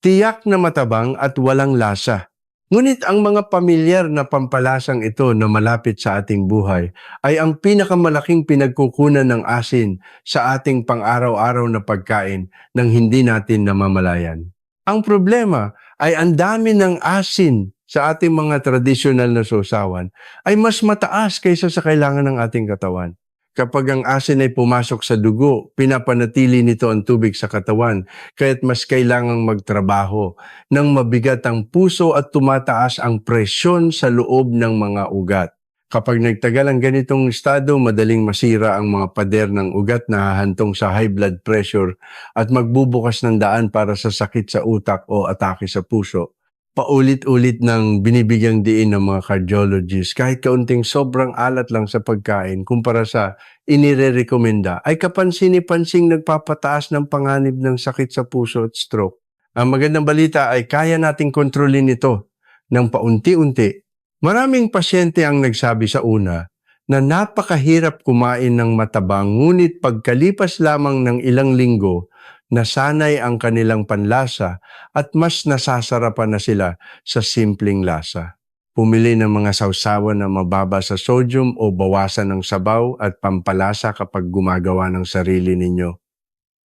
Tiyak na matabang at walang lasa. Ngunit ang mga pamilyar na pampalasang ito na malapit sa ating buhay ay ang pinakamalaking pinagkukunan ng asin sa ating pang-araw-araw na pagkain nang hindi natin namamalayan. Ang problema ay ang dami ng asin sa ating mga tradisyonal na sausawan ay mas mataas kaysa sa kailangan ng ating katawan. Kapag ang asin ay pumasok sa dugo, pinapanatili nito ang tubig sa katawan, kaya't mas kailangang magtrabaho ng mabigat ang puso at tumataas ang presyon sa loob ng mga ugat. Kapag nagtagal ang ganitong estado, madaling masira ang mga pader ng ugat na hahantong sa high blood pressure at magbubukas ng daan para sa sakit sa utak o atake sa puso. Paulit-ulit ng binibigyang diin ng mga cardiologists kahit kaunting sobrang alat lang sa pagkain kumpara sa inirerekomenda ay kapansin-pansing nagpapataas ng panganib ng sakit sa puso at stroke. Ang magandang balita ay kaya nating kontrolin ito ng paunti-unti. Maraming pasyente ang nagsabi sa una na napakahirap kumain ng matabang ngunit pagkalipas lamang ng ilang linggo, nasanay ang kanilang panlasa at mas nasasarapan na sila sa simpleng lasa. Pumili ng mga sawsawan na mababa sa sodium o bawasan ng sabaw at pampalasa kapag gumagawa ng sarili ninyo.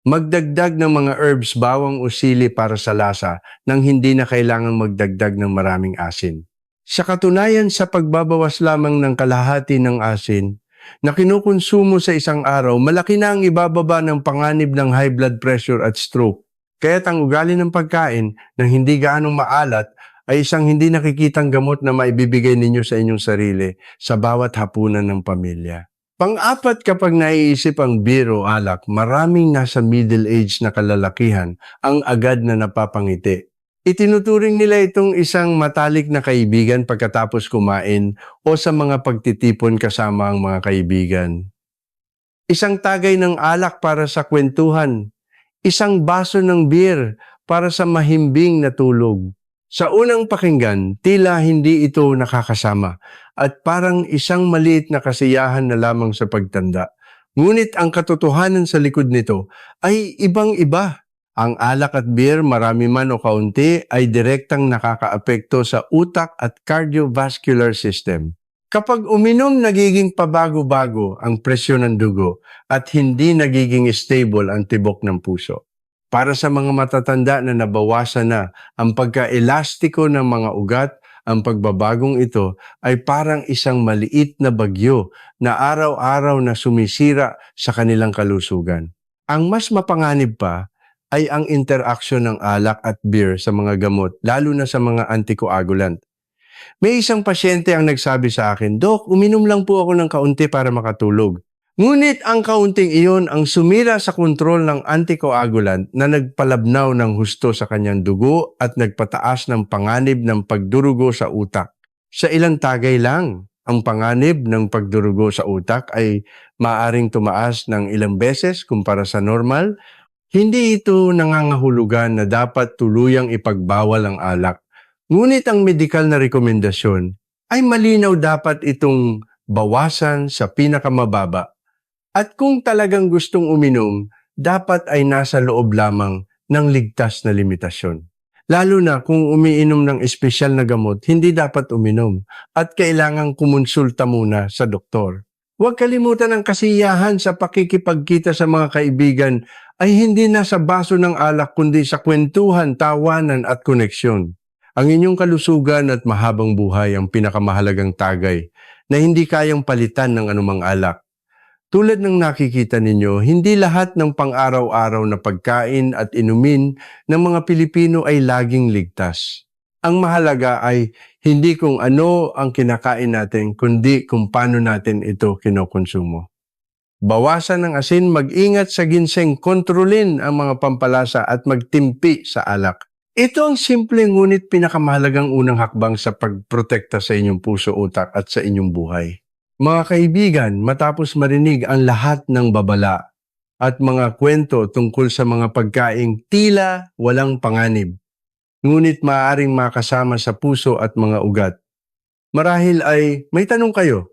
Magdagdag ng mga herbs, bawang o sili para sa lasa nang hindi na kailangang magdagdag ng maraming asin. Sa katunayan, sa pagbabawas lamang ng kalahati ng asin na kinukonsumo sa isang araw, malaki na ang ibababa ng panganib ng high blood pressure at stroke. Kaya't ang ugali ng pagkain na hindi gaanong maalat ay isang hindi nakikitang gamot na maibibigay ninyo sa inyong sarili sa bawat hapunan ng pamilya. Pang-apat, kapag naiisip ang beer o alak, maraming nasa middle age na kalalakihan ang agad na napapangiti. Itinuturing nila itong isang matalik na kaibigan pagkatapos kumain o sa mga pagtitipon kasama ang mga kaibigan. Isang tagay ng alak para sa kwentuhan. Isang baso ng beer para sa mahimbing na tulog. Sa unang pakinggan, tila hindi ito nakakasama at parang isang maliit na kasiyahan na lamang sa pagtanda. Ngunit ang katotohanan sa likod nito ay ibang-iba. Ang alak at beer, marami man o kaunti, ay direktang nakakaapekto sa utak at cardiovascular system. Kapag uminom, nagiging pabago-bago ang presyon ng dugo at hindi nagiging stable ang tibok ng puso. Para sa mga matatanda na nabawasan na ang pagka-elastiko ng mga ugat, ang pagbabagong ito ay parang isang maliit na bagyo na araw-araw na sumisira sa kanilang kalusugan. Ang mas mapanganib pa ay ang interaksyon ng alak at beer sa mga gamot, lalo na sa mga anticoagulant. May isang pasyente ang nagsabi sa akin, "Dok, uminom lang po ako ng kaunti para makatulog." Ngunit ang kaunting iyon ang sumira sa kontrol ng anticoagulant na nagpalabnaw ng husto sa kanyang dugo at nagpataas ng panganib ng pagdurugo sa utak. Sa ilang tagay lang, ang panganib ng pagdurugo sa utak ay maaaring tumaas ng ilang beses kumpara sa normal. Hindi ito nangangahulugan na dapat tuluyang ipagbawal ang alak. Ngunit ang medikal na rekomendasyon ay malinaw, dapat itong bawasan sa pinakamababa. At kung talagang gustong uminom, dapat ay nasa loob lamang ng ligtas na limitasyon. Lalo na kung umiinom ng espesyal na gamot, hindi dapat uminom at kailangang kumonsulta muna sa doktor. Huwag kalimutan ang kasiyahan sa pakikipagkita sa mga kaibigan ay hindi na sa baso ng alak kundi sa kwentuhan, tawanan at koneksyon. Ang inyong kalusugan at mahabang buhay ang pinakamahalagang tagay na hindi kayang palitan ng anumang alak. Tulad ng nakikita ninyo, hindi lahat ng pang-araw-araw na pagkain at inumin ng mga Pilipino ay laging ligtas. Ang mahalaga ay hindi kung ano ang kinakain natin, kundi kung paano natin ito kinokonsumo. Bawasan ng asin, mag-ingat sa ginseng, kontrolin ang mga pampalasa at magtimpi sa alak. Ito ang simple ngunit pinakamahalagang unang hakbang sa pagprotekta sa inyong puso, utak at sa inyong buhay. Mga kaibigan, matapos marinig ang lahat ng babala at mga kwento tungkol sa mga pagkaing tila walang panganib, ngunit maaaring makasama sa puso at mga ugat, marahil ay may tanong kayo.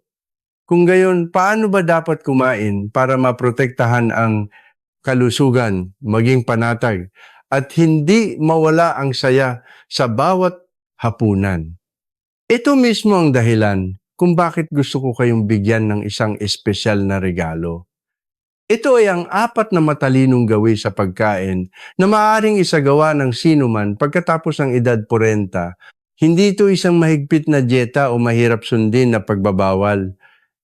Kung gayon, paano ba dapat kumain para maprotektahan ang kalusugan, maging panatag, at hindi mawala ang saya sa bawat hapunan? Ito mismo ang dahilan kung bakit gusto ko kayong bigyan ng isang espesyal na regalo. Ito ay ang 4 na matalinong gawi sa pagkain na maaaring isagawa ng sinuman pagkatapos ng edad 40. Hindi ito isang mahigpit na dieta o mahirap sundin na pagbabawal.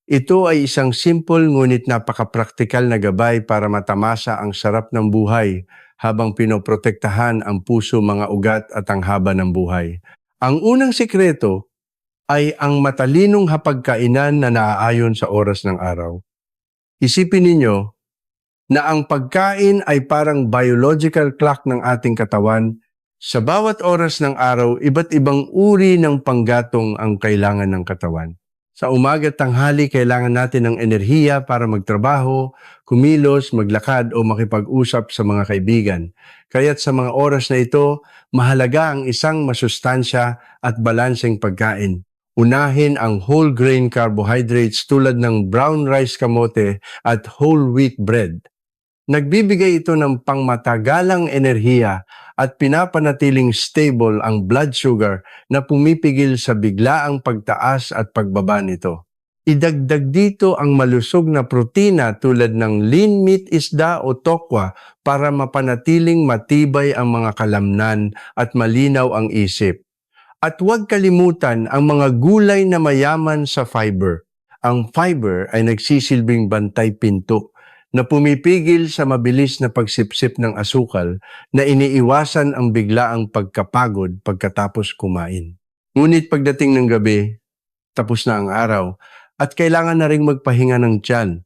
Ito ay isang simple ngunit napaka-praktikal na gabay para matamasa ang sarap ng buhay habang pinoprotektahan ang puso, mga ugat at ang haba ng buhay. Ang unang sikreto ay ang matalinong hapagkainan na naaayon sa oras ng araw. Isipin ninyo na ang pagkain ay parang biological clock ng ating katawan. Sa bawat oras ng araw, iba't ibang uri ng panggatong ang kailangan ng katawan. Sa umaga at tanghali, kailangan natin ng enerhiya para magtrabaho, kumilos, maglakad o makipag-usap sa mga kaibigan. Kaya't sa mga oras na ito, mahalaga ang isang masustansya at balanseng pagkain. Unahin ang whole grain carbohydrates tulad ng brown rice kamote at whole wheat bread. Nagbibigay ito ng pangmatagalang enerhiya at pinapanatiling stable ang blood sugar na pumipigil sa biglaang pagtaas at pagbaba nito. Idagdag dito ang malusog na protina tulad ng lean meat isda o tokwa para mapanatiling matibay ang mga kalamnan at malinaw ang isip. At huwag kalimutan ang mga gulay na mayaman sa fiber. Ang fiber ay nagsisilbing bantay pinto na pumipigil sa mabilis na pagsipsip ng asukal na iniiwasan ang biglaang pagkapagod pagkatapos kumain. Ngunit pagdating ng gabi, tapos na ang araw at kailangan na ring magpahinga ng tiyan.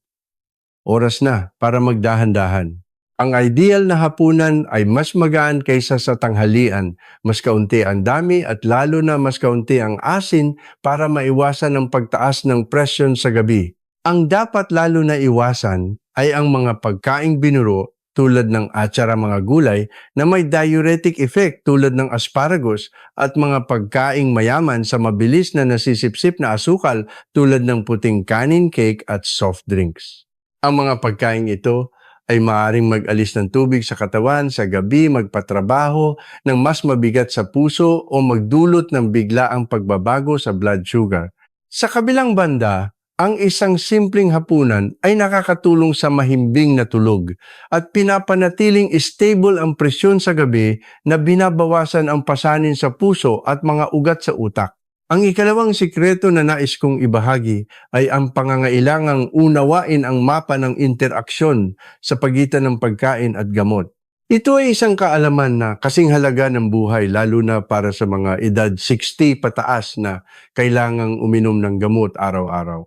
Oras na para magdahan-dahan. Ang ideal na hapunan ay mas magaan kaysa sa tanghalian, mas kaunti ang dami at lalo na mas kaunti ang asin para maiwasan ang pagtaas ng presyon sa gabi. Ang dapat lalo na iwasan ay ang mga pagkaing binuro tulad ng atsara mga gulay na may diuretic effect tulad ng asparagus at mga pagkaing mayaman sa mabilis na nasisipsip na asukal tulad ng puting kanin cake at soft drinks. Ang mga pagkaing ito ay maaaring mag-alis ng tubig sa katawan sa gabi, magpatrabaho ng mas mabigat sa puso o magdulot ng biglaang pagbabago sa blood sugar. Sa kabilang banda, ang isang simpleng hapunan ay nakakatulong sa mahimbing na tulog at pinapanatiling stable ang presyon sa gabi na binabawasan ang pasanin sa puso at mga ugat sa utak. Ang ikalawang sikreto na nais kong ibahagi ay ang pangangailangang unawain ang mapa ng interaksyon sa pagitan ng pagkain at gamot. Ito ay isang kaalaman na kasing halaga ng buhay lalo na para sa mga edad 60 pataas na kailangang uminom ng gamot araw-araw.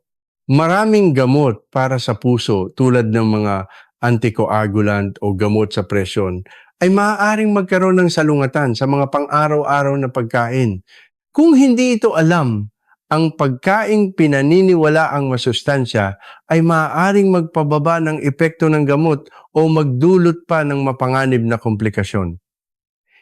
Maraming gamot para sa puso tulad ng mga anticoagulant o gamot sa presyon ay maaaring magkaroon ng salungatan sa mga pang-araw-araw na pagkain. Kung hindi ito alam, ang pagkaing pinaniniwala ang masustansya ay maaaring magpababa ng epekto ng gamot o magdulot pa ng mapanganib na komplikasyon.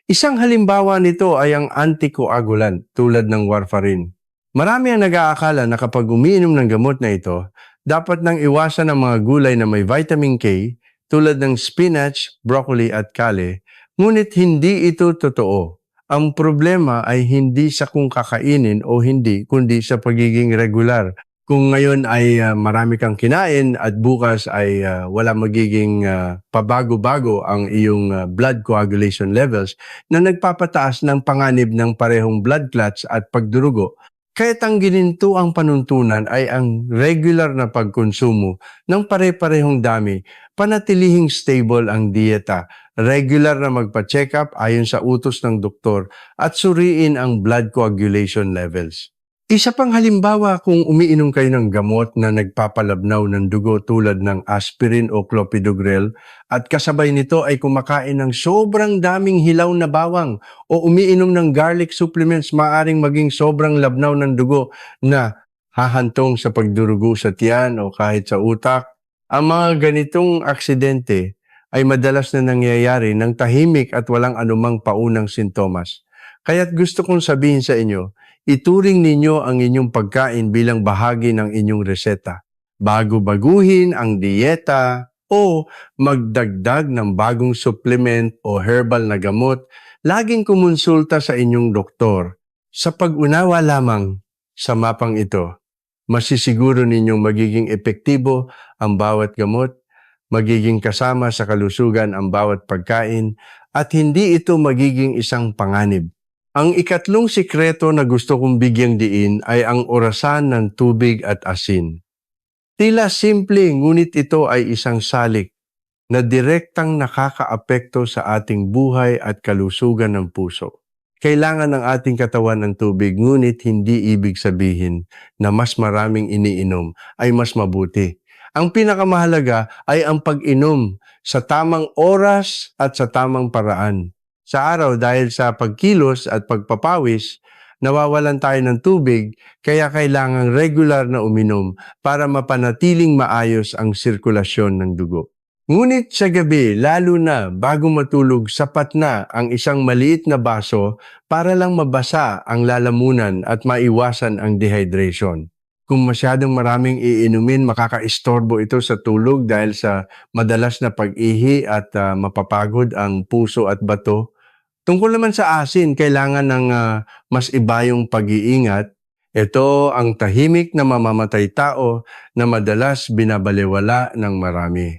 Isang halimbawa nito ay ang anticoagulant tulad ng warfarin. Marami ang nag-aakala na kapag umiinom ng gamot na ito, dapat nang iwasan ang mga gulay na may vitamin K tulad ng spinach, broccoli at kale, ngunit hindi ito totoo. Ang problema ay hindi sa kung kakainin o hindi, kundi sa pagiging regular. Kung ngayon ay marami kang kinain at bukas ay wala magiging pabago-bago ang iyong blood coagulation levels na nagpapataas ng panganib ng parehong blood clots at pagdurugo, kaya't ang gininto ang panuntunan ay ang regular na pagkonsumo ng pare-parehong dami, panatilihing stable ang dieta, regular na magpa-check up ayon sa utos ng doktor at suriin ang blood coagulation levels. Isa pang halimbawa kung umiinom kayo ng gamot na nagpapalabnaw ng dugo tulad ng aspirin o clopidogrel at kasabay nito ay kumakain ng sobrang daming hilaw na bawang o umiinom ng garlic supplements, maaring maging sobrang labnaw ng dugo na hahantong sa pagdurugo sa tiyan o kahit sa utak. Ang mga ganitong aksidente ay madalas na nangyayari ng tahimik at walang anumang paunang sintomas. Kaya't gusto kong sabihin sa inyo, ituring ninyo ang inyong pagkain bilang bahagi ng inyong reseta. Bago baguhin ang dieta o magdagdag ng bagong supplement o herbal na gamot, laging kumonsulta sa inyong doktor. Sa pag-unawa lamang sa mapang ito, masisiguro ninyong magiging epektibo ang bawat gamot, magiging kasama sa kalusugan ang bawat pagkain, at hindi ito magiging isang panganib. Ang ikatlong sikreto na gusto kong bigyang diin ay ang orasan ng tubig at asin. Tila simple, ngunit ito ay isang salik na direktang nakakaapekto sa ating buhay at kalusugan ng puso. Kailangan ng ating katawan ng tubig, ngunit hindi ibig sabihin na mas maraming iniinom ay mas mabuti. Ang pinakamahalaga ay ang pag-inom sa tamang oras at sa tamang paraan. Sa araw dahil sa pagkilos at pagpapawis, nawawalan tayo ng tubig kaya kailangang regular na uminom para mapanatiling maayos ang sirkulasyon ng dugo. Ngunit sa gabi, lalo na bago matulog, sapat na ang isang maliit na baso para lang mabasa ang lalamunan at maiwasan ang dehydration. Kung masyadong maraming iinumin, makakaistorbo ito sa tulog dahil sa madalas na pag-ihi at mapapagod ang puso at bato. Tungkol naman sa asin, kailangan ng mas ibayong pag-iingat. Ito ang tahimik na mamamatay tao na madalas binabalewala ng marami.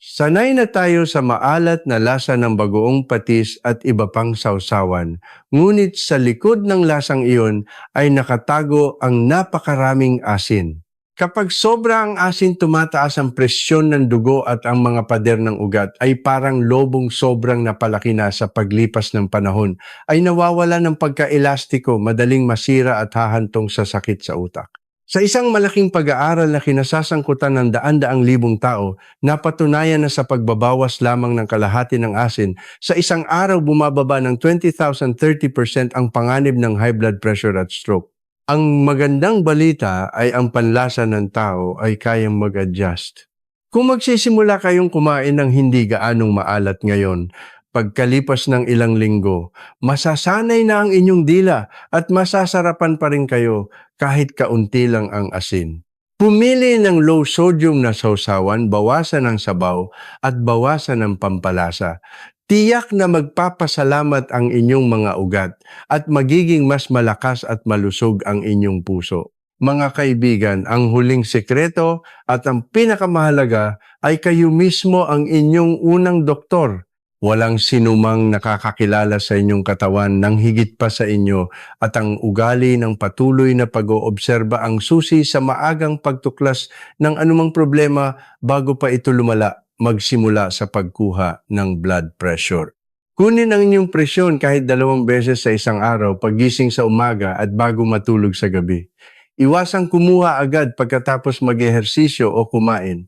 Sanay na tayo sa maalat na lasa ng bagoong patis at iba pang sausawan. Ngunit sa likod ng lasang iyon ay nakatago ang napakaraming asin. Kapag sobra ang asin, tumataas ang presyon ng dugo at ang mga pader ng ugat ay parang lobong sobrang napalaki na sa paglipas ng panahon ay nawawala ng pagkaelastiko, madaling masira at hahantong sa sakit sa utak. Sa isang malaking pag-aaral na kinasasangkutan ng daan-daang libong tao, napatunayan na sa pagbabawas lamang ng kalahati ng asin, sa isang araw bumababa ng 20,030% ang panganib ng high blood pressure at stroke. Ang magandang balita ay ang panlasa ng tao ay kayang mag-adjust. Kung magsisimula kayong kumain ng hindi gaanong maalat ngayon, pagkalipas ng ilang linggo, masasanay na ang inyong dila at masasarapan pa rin kayo kahit kaunti lang ang asin. Pumili ng low sodium na sausawan, bawasan ng sabaw at bawasan ng pampalasa. Tiyak na magpapasalamat ang inyong mga ugat at magiging mas malakas at malusog ang inyong puso. Mga kaibigan, ang huling sekreto at ang pinakamahalaga ay kayo mismo ang inyong unang doktor. Walang sinumang nakakakilala sa inyong katawan ng higit pa sa inyo at ang ugali ng patuloy na pag-oobserba ang susi sa maagang pagtuklas ng anumang problema bago pa ito lumala, magsimula sa pagkuha ng blood pressure. Kunin ang inyong presyon kahit 2 beses sa isang araw, paggising sa umaga at bago matulog sa gabi. Iwasang kumuha agad pagkatapos mag-ehersisyo o kumain.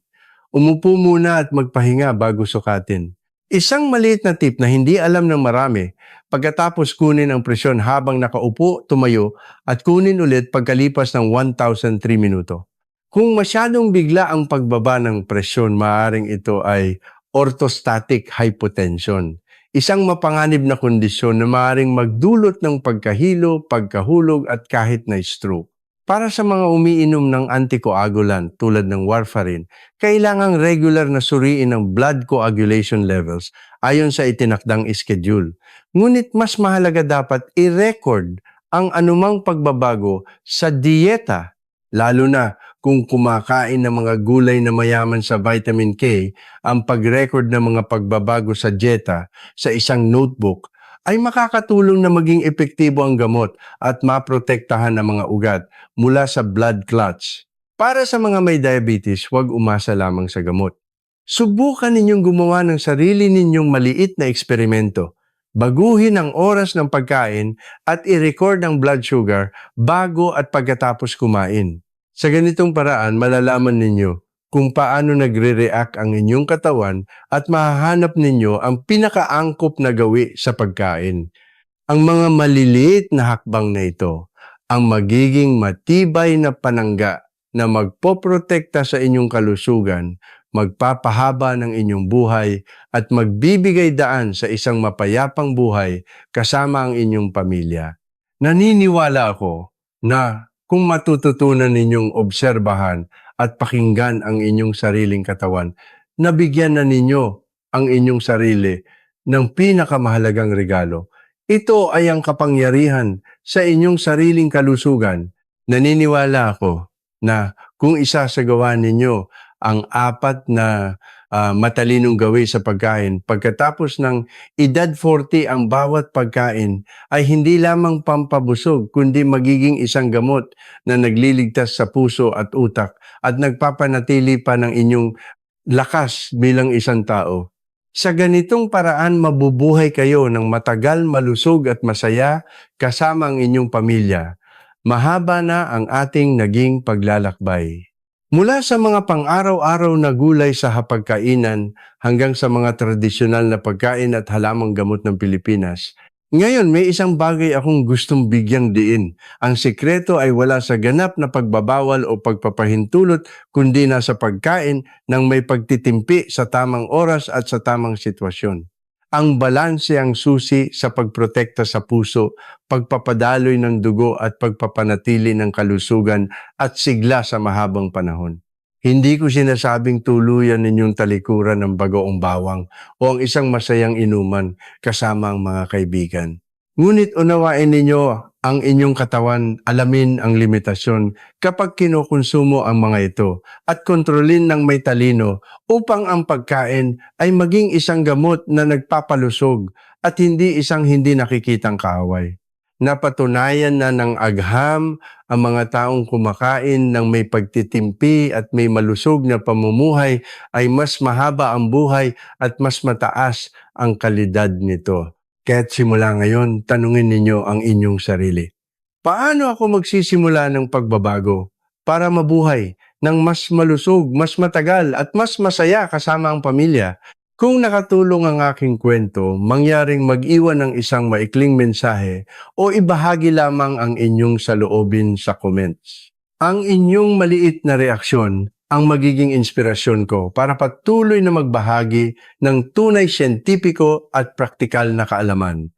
Umupo muna at magpahinga bago sukatin. Isang maliit na tip na hindi alam ng marami, pagkatapos kunin ang presyon habang nakaupo, tumayo at kunin ulit pagkalipas ng 1,003 minuto. Kung masyadong bigla ang pagbaba ng presyon, maaaring ito ay orthostatic hypotension. Isang mapanganib na kondisyon na maaaring magdulot ng pagkahilo, pagkahulog at kahit na stroke. Para sa mga umiinom ng anticoagulant tulad ng warfarin, kailangang regular na suriin ang blood coagulation levels ayon sa itinakdang schedule. Ngunit mas mahalaga dapat i-record ang anumang pagbabago sa dieta, lalo na kung kumakain ng mga gulay na mayaman sa vitamin K. Ang pag-record ng mga pagbabago sa dieta sa isang notebook ay makakatulong na maging epektibo ang gamot at maprotektahan ang mga ugat mula sa blood clots. Para sa mga may diabetes, huwag umasa lamang sa gamot. Subukan ninyong gumawa ng sarili ninyong maliit na eksperimento. Baguhin ang oras ng pagkain at i-record ang blood sugar bago at pagkatapos kumain. Sa ganitong paraan, malalaman ninyo kung paano nagre-react ang inyong katawan at mahahanap ninyo ang pinakaangkop na gawi sa pagkain. Ang mga maliliit na hakbang na ito ang magiging matibay na panangga na magpoprotekta sa inyong kalusugan, magpapahaba ng inyong buhay at magbibigay daan sa isang mapayapang buhay kasama ang inyong pamilya. Naniniwala ako na kung matututunan ninyong obserbahan at pakinggan ang inyong sariling katawan, nabigyan na ninyo ang inyong sarili ng pinakamahalagang regalo. Ito ay ang kapangyarihan sa inyong sariling kalusugan. Naniniwala ako na kung isasagawa ninyo ang 4 na matalinong gawi sa pagkain, pagkatapos ng edad 40 ang bawat pagkain ay hindi lamang pampabusog kundi magiging isang gamot na nagliligtas sa puso at utak at nagpapanatili pa ng inyong lakas bilang isang tao. Sa ganitong paraan, mabubuhay kayo ng matagal, malusog at masaya kasama ang inyong pamilya. Mahaba na ang ating naging paglalakbay. Mula sa mga pang-araw-araw na gulay sa hapagkainan hanggang sa mga tradisyonal na pagkain at halamang gamot ng Pilipinas, ngayon may isang bagay akong gustong bigyang diin. Ang sikreto ay wala sa ganap na pagbabawal o pagpapahintulot kundi nasa pagkain ng may pagtitimpi sa tamang oras at sa tamang sitwasyon. Ang balanse ang susi sa pagprotekta sa puso, pagpapadaloy ng dugo at pagpapanatili ng kalusugan at sigla sa mahabang panahon. Hindi ko sinasabing tuluyan ninyong talikuran ng bagoong bawang o ang isang masayang inuman kasama ang mga kaibigan. Ngunit unawain ninyo ang inyong katawan, alamin ang limitasyon kapag kinukonsumo ang mga ito at kontrolin ng may talino upang ang pagkain ay maging isang gamot na nagpapalusog at hindi isang hindi nakikitang kaaway. Napatunayan na ng agham ang mga taong kumakain ng may pagtitimpi at may malusog na pamumuhay ay mas mahaba ang buhay at mas mataas ang kalidad nito. Kaya't simula ngayon, tanungin ninyo ang inyong sarili. Paano ako magsisimula ng pagbabago para mabuhay ng mas malusog, mas matagal at mas masaya kasama ang pamilya? Kung nakatulong ang aking kwento, mangyaring mag-iwan ng isang maikling mensahe o ibahagi lamang ang inyong saloobin sa comments. Ang inyong maliit na reaksyon ang magiging inspirasyon ko para patuloy na magbahagi ng tunay siyentipiko at praktikal na kaalaman.